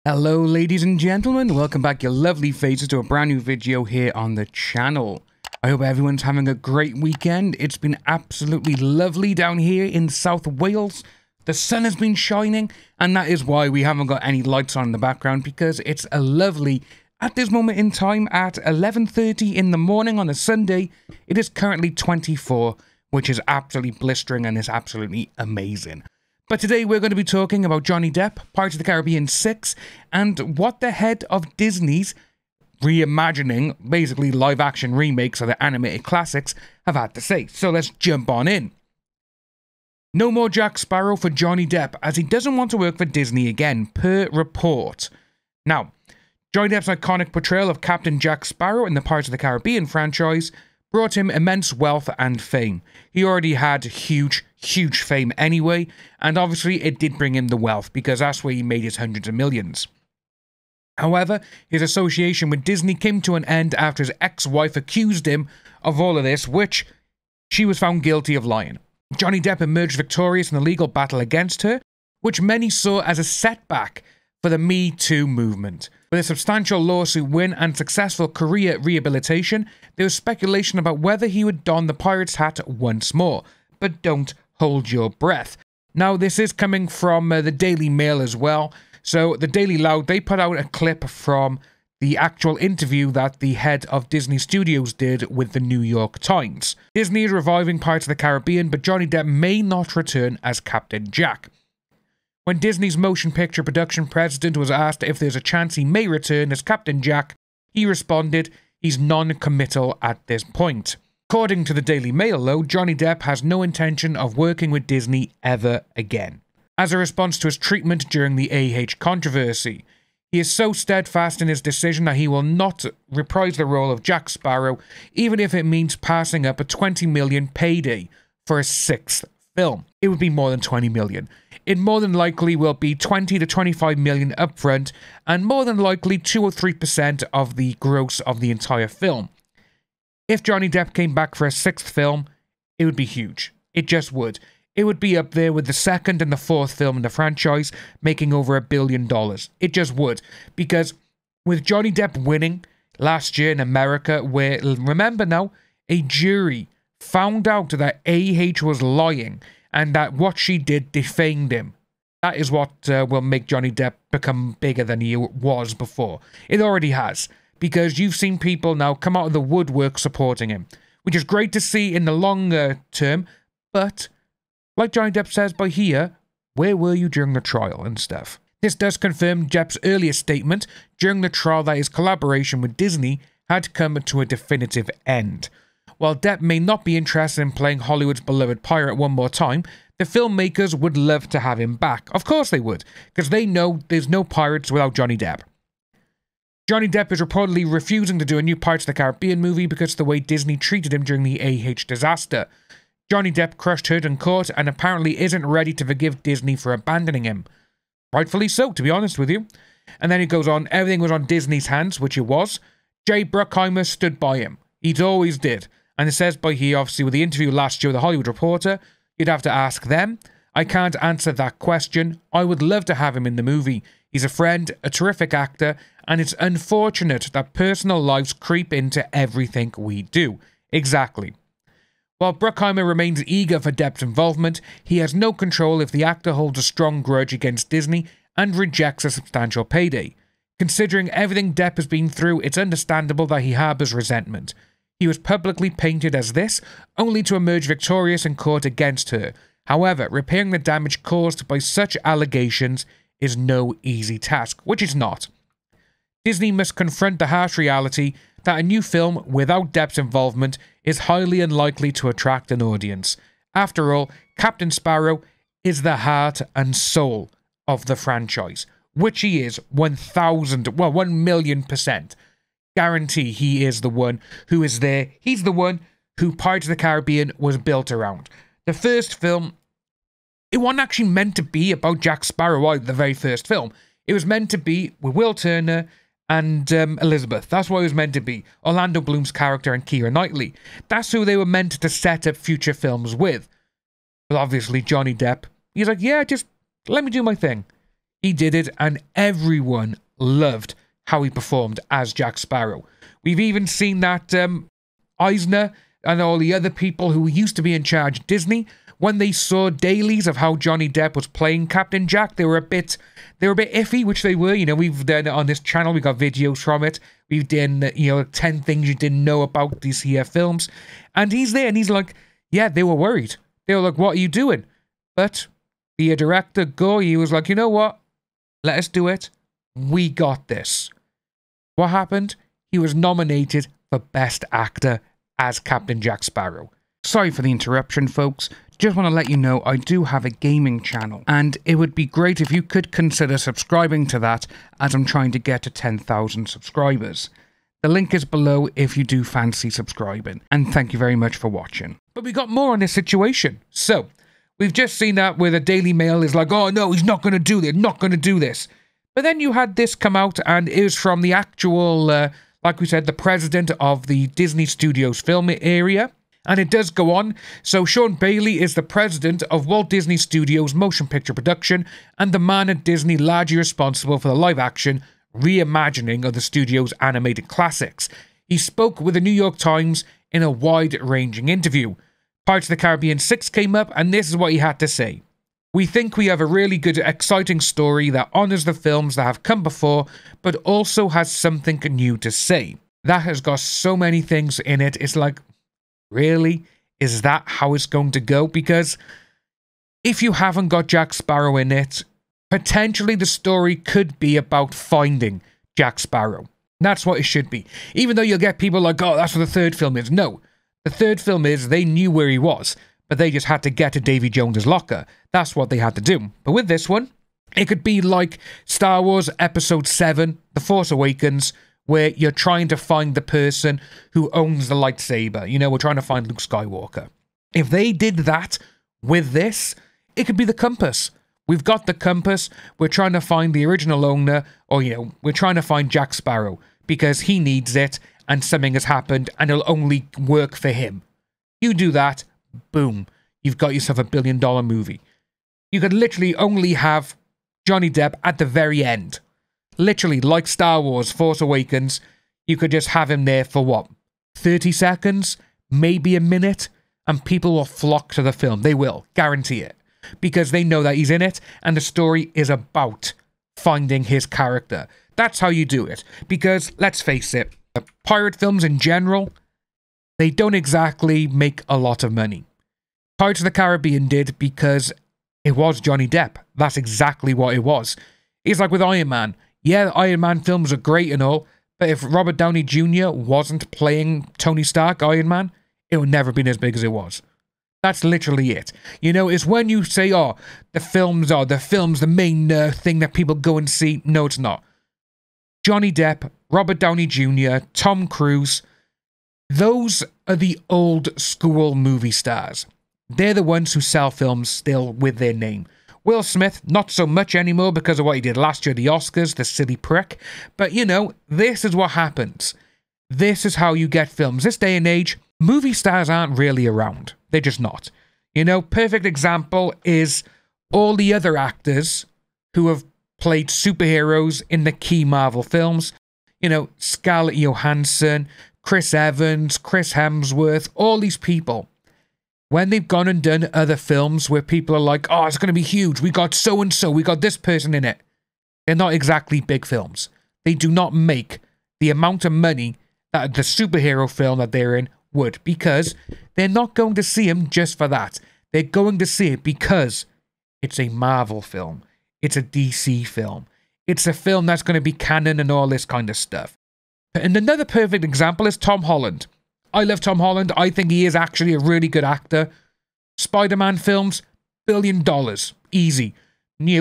Hello ladies and gentlemen, welcome back your lovely faces to a brand new video here on the channel. I hope everyone's having a great weekend. It's been absolutely lovely down here in South Wales. The sun has been shining, and that is why we haven't got any lights on in the background, because it's a lovely, at this moment in time at 11:30 in the morning on a Sunday, it is currently 24, which is absolutely blistering and is absolutely amazing. But today we're going to be talking about Johnny Depp, Pirates of the Caribbean 6, and what the head of Disney's reimagining, basically live-action remakes of the animated classics, have had to say. So let's jump on in. No more Jack Sparrow for Johnny Depp, as he doesn't want to work for Disney again, per report. Now, Johnny Depp's iconic portrayal of Captain Jack Sparrow in the Pirates of the Caribbean franchise brought him immense wealth and fame. He already had huge fame anyway, and obviously it did bring him the wealth, because that's where he made his hundreds of millions. However, his association with Disney came to an end after his ex-wife accused him of all of this, which she was found guilty of lying. Johnny Depp emerged victorious in the legal battle against her, which many saw as a setback for the Me Too movement. With a substantial lawsuit win and successful career rehabilitation, there was speculation about whether he would don the pirate's hat once more. But don't hold your breath. Now, this is coming from the Daily Mail as well. So, the Daily Loud, they put out a clip from the actual interview that the head of Disney Studios did with the New York Times. Disney is reviving Pirates of the Caribbean, but Johnny Depp may not return as Captain Jack. When Disney's motion picture production president was asked if there's a chance he may return as Captain Jack, he responded, he's non-committal at this point. According to the Daily Mail, though, Johnny Depp has no intention of working with Disney ever again. As a response to his treatment during the controversy, he is so steadfast in his decision that he will not reprise the role of Jack Sparrow, even if it means passing up a $20 million payday for a sixth film. It would be more than $20 million. It more than likely will be $20 to $25 million upfront, and more than likely 2 or 3% of the gross of the entire film. If Johnny Depp came back for a sixth film, it would be huge. It just would. It would be up there with the second and the fourth film in the franchise, making over $1 billion. It just would. Because with Johnny Depp winning last year in America, where, remember now, a jury found out that AH was lying and that what she did defamed him. That is what will make Johnny Depp become bigger than he was before. It already has. Because you've seen people now come out of the woodwork supporting him, which is great to see in the longer term, but like Johnny Depp says by here, where were you during the trial and stuff? This does confirm Depp's earlier statement during the trial that his collaboration with Disney had come to a definitive end. While Depp may not be interested in playing Hollywood's beloved pirate one more time, the filmmakers would love to have him back. Of course they would, because they know there's no pirates without Johnny Depp. Johnny Depp is reportedly refusing to do a new Pirates of the Caribbean movie because of the way Disney treated him during the disaster. Johnny Depp crushed Heard in court and apparently isn't ready to forgive Disney for abandoning him. Rightfully so, to be honest with you. And then it goes on, everything was on Disney's hands, which it was. Jay Bruckheimer stood by him. He always did. And it says by here, obviously, with the interview last year with The Hollywood Reporter, you'd have to ask them. I can't answer that question. I would love to have him in the movie. He's a friend, a terrific actor, and it's unfortunate that personal lives creep into everything we do. Exactly. While Bruckheimer remains eager for Depp's involvement, he has no control if the actor holds a strong grudge against Disney and rejects a substantial payday. Considering everything Depp has been through, it's understandable that he harbours resentment. He was publicly painted as this, only to emerge victorious in court against her. However, repairing the damage caused by such allegations is no easy task, which it's not. Disney must confront the harsh reality that a new film without Depp's involvement is highly unlikely to attract an audience. After all, Captain Sparrow is the heart and soul of the franchise, which he is 1,000,000%. Guarantee he is the one who is there. He's the one who Pirates of the Caribbean was built around. The first film, it wasn't actually meant to be about Jack Sparrow, the very first film. It was meant to be with Will Turner and Elizabeth. That's what it was meant to be. Orlando Bloom's character and Keira Knightley. That's who they were meant to set up future films with. But obviously Johnny Depp, he's like, yeah, just let me do my thing. He did it, and everyone loved how he performed as Jack Sparrow. We've even seen that Eisner and all the other people who used to be in charge of Disney, when they saw dailies of how Johnny Depp was playing Captain Jack, they were a bit iffy, which they were. You know, we've done it on this channel. We got videos from it. We've done, 10 things you didn't know about these here films. And he's there, and he's like, yeah, they were worried. They were like, what are you doing? But the director, Gore, he was like, you know what? Let us do it. We got this. What happened? He was nominated for Best Actor as Captain Jack Sparrow. Sorry for the interruption, folks. Just want to let you know I do have a gaming channel, and it would be great if you could consider subscribing to that, as I'm trying to get to 10,000 subscribers. The link is below if you do fancy subscribing, and thank you very much for watching. But we got more on this situation. So, we've just seen that where the Daily Mail is like, oh no, he's not going to do this, not going to do this. But then you had this come out, and it was from the actual, like we said, the president of the Disney Studios film area. And it does go on. So Sean Bailey is the president of Walt Disney Studios Motion Picture Production and the man at Disney largely responsible for the live-action reimagining of the studio's animated classics. He spoke with the New York Times in a wide-ranging interview. Pirates of the Caribbean 6 came up, and this is what he had to say. We think we have a really good, exciting story that honours the films that have come before, but also has something new to say. That has got so many things in it, it's like, really? Is that how it's going to go? Because if you haven't got Jack Sparrow in it, potentially the story could be about finding Jack Sparrow. That's what it should be. Even though you'll get people like, oh, that's what the third film is. No. The third film is they knew where he was, but they just had to get to Davy Jones's locker. That's what they had to do. But with this one, it could be like Star Wars Episode 7, The Force Awakens, where you're trying to find the person who owns the lightsaber. You know, we're trying to find Luke Skywalker. If they did that with this, it could be the compass. We've got the compass. We're trying to find the original owner, or, we're trying to find Jack Sparrow because he needs it and something has happened and it'll only work for him. You do that, boom, you've got yourself $1 billion movie. You could literally only have Johnny Depp at the very end. Literally, like Star Wars Force Awakens, you could just have him there for what? 30 seconds? Maybe a minute? And people will flock to the film. They will. Guarantee it. Because they know that he's in it, and the story is about finding his character. That's how you do it. Because, let's face it, pirate films in general, they don't exactly make a lot of money. Pirates of the Caribbean did because it was Johnny Depp. That's exactly what it was. It's like with Iron Man. Yeah, the Iron Man films are great and all, but if Robert Downey Jr. wasn't playing Tony Stark, Iron Man, it would never have been as big as it was. That's literally it. It's when you say, oh, the film's the main thing that people go and see. No, it's not. Johnny Depp, Robert Downey Jr., Tom Cruise, those are the old school movie stars. They're the ones who sell films still with their name. Will Smith, not so much anymore because of what he did last year at the Oscars, the silly prick. But, this is what happens. This is how you get films. This day and age, movie stars aren't really around. They're just not. Perfect example is all the other actors who have played superheroes in the key Marvel films. Scarlett Johansson, Chris Evans, Chris Hemsworth, all these people. When they've gone and done other films where people are like, oh, it's going to be huge, we got so-and-so, we got this person in it. They're not exactly big films. They do not make the amount of money that the superhero film that they're in would, because they're not going to see him just for that. They're going to see it because it's a Marvel film. It's a DC film. It's a film that's going to be canon and all this kind of stuff. And another perfect example is Tom Holland. I love Tom Holland. I think he is actually a really good actor. Spider-Man films, $1 billion. Easy.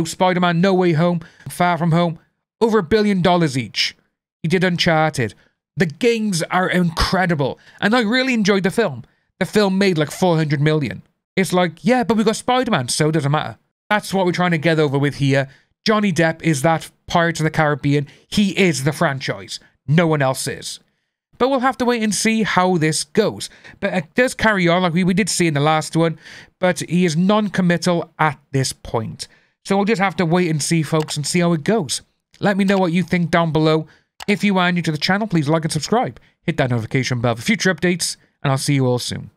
Spider-Man No Way Home, Far From Home, over $1 billion each. He did Uncharted. The games are incredible. And I really enjoyed the film. The film made like $400 million. It's like, yeah, but we got Spider-Man, so it doesn't matter. That's what we're trying to get over with here. Johnny Depp is that Pirates of the Caribbean. He is the franchise. No one else is. But we'll have to wait and see how this goes. But it does carry on, like we did see in the last one, but he is non-committal at this point. So we'll just have to wait and see, folks, and see how it goes. Let me know what you think down below. If you are new to the channel, please like and subscribe. Hit that notification bell for future updates, and I'll see you all soon.